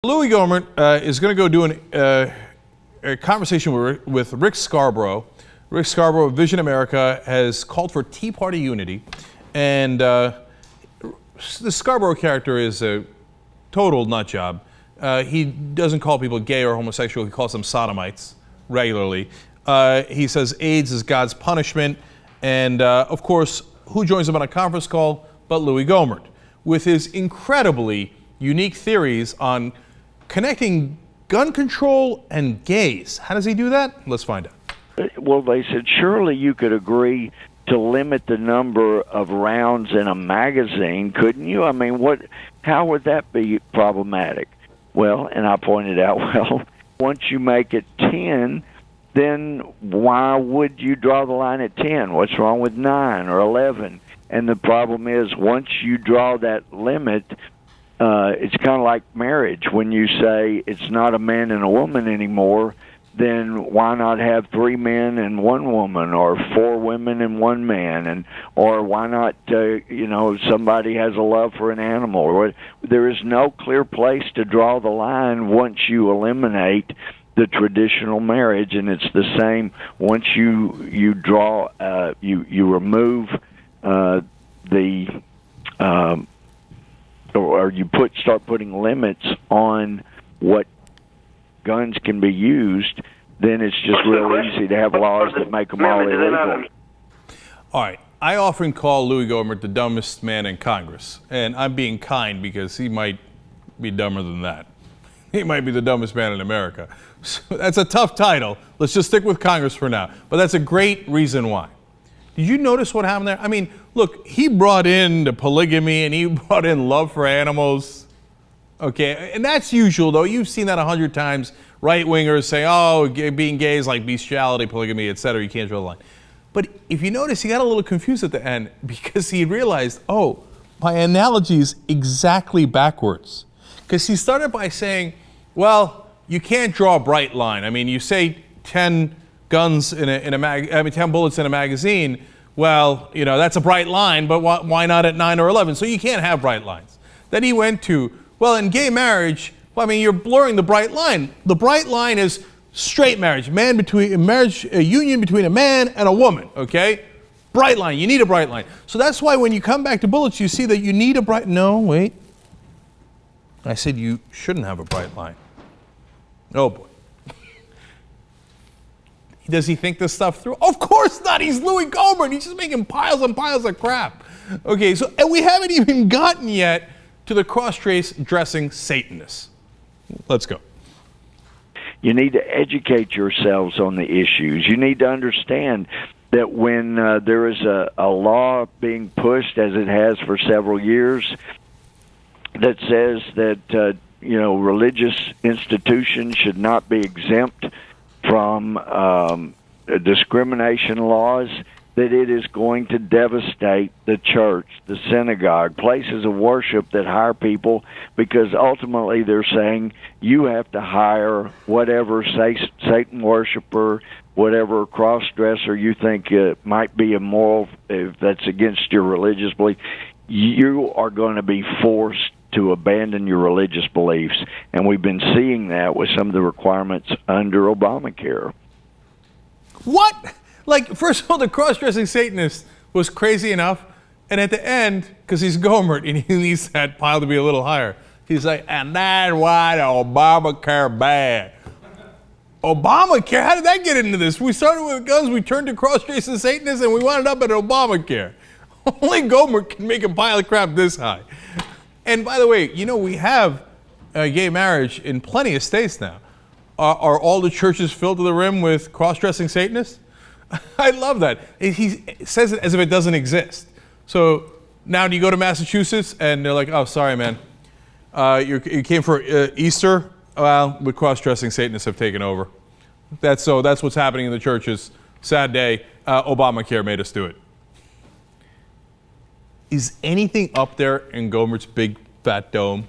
Louie Gohmert is going to go do a conversation with Rick Scarborough. Rick Scarborough of Vision America has called for Tea Party unity, and the Scarborough character is a total nut job. He doesn't call people gay or homosexual, he calls them sodomites regularly. He says AIDS is God's punishment, and of course, who joins him on a conference call but Louie Gohmert, with his incredibly unique theories on connecting gun control and gays. How does he do that? Let's find out. Well, they said, surely you could agree to limit the number of rounds in a magazine, couldn't you? I mean, how would that be problematic? Well, and I pointed out, well, once you make it 10, then why would you draw the line at 10? What's wrong with 9 or 11? And the problem is, once you draw that limit, it's kind of like marriage. When you say it's not a man and a woman anymore, then why not have 3 men and 1 woman, or 4 women and 1 man, or why not, somebody has a love for an animal? Or there is no clear place to draw the line once you eliminate the traditional marriage, and it's the same once you draw, you remove or you start putting limits on what guns can be used, then it's just real easy to have laws that make them all illegal. All right. I often call Louie Gohmert the dumbest man in Congress, and I'm being kind because he might be dumber than that. He might be the dumbest man in America. So that's a tough title. Let's just stick with Congress for now. But that's a great reason why. Did you notice what happened there? I mean, look, he brought in the polygamy and he brought in love for animals. Okay, and that's usual, though. You've seen that 100 times. Right-wingers say, oh, being gay is like bestiality, polygamy, etc. You can't draw the line. But if you notice, he got a little confused at the end because he realized, oh, my analogy is exactly backwards. Because he started by saying, well, you can't draw a bright line. I mean, you say 10 guns 10 bullets in a magazine. Well, that's a bright line, but why not at 9 or 11? So you can't have bright lines. Then he went to, well, in gay marriage, well, I mean, you're blurring the bright line. The bright line is straight marriage, a union between a man and a woman, okay? Bright line, you need a bright line. So that's why when you come back to bullets, you see that you need a bright, no, wait. I said you shouldn't have a bright line. Oh boy. Does he think this stuff through? Of course not. He's Louie Gohmert. He's just making piles and piles of crap. Okay, so and we haven't even gotten yet to the cross-dressing Satanists. Let's go. You need to educate yourselves on the issues. You need to understand that when there is a law being pushed, as it has for several years, that says that religious institutions should not be exempt from discrimination laws, that it is going to devastate the church, the synagogue, places of worship that hire people, because ultimately they're saying you have to hire whatever Satan worshiper, whatever cross-dresser you think might be immoral, if that's against your religious belief. You are going to be forced to abandon your religious beliefs. And we've been seeing that with some of the requirements under Obamacare. What? Like, first of all, the cross-dressing Satanist was crazy enough, and at the end, because he's Gohmert and he needs that pile to be a little higher, he's like, and that's why the Obamacare bad. Obamacare? How did that get into this? We started with guns, we turned to cross-dressing Satanists, and we wound up at Obamacare. Only Gohmert can make a pile of crap this high. And by the way, we have gay marriage in plenty of states now. Are all the churches filled to the rim with cross-dressing Satanists? I love that. He says it as if it doesn't exist. So now do you go to Massachusetts and they're like, oh, sorry, man. You came for Easter? Well, the cross-dressing Satanists have taken over. That's what's happening in the churches. Sad day. Obamacare made us do it. Is anything up there in Gohmert's big fat dome?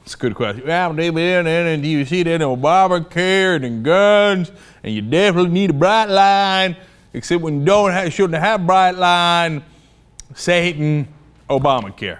It's a good question. Well, and do you see that in Obamacare and in guns, and you definitely need a bright line, except when you shouldn't have bright line, Satan, Obamacare.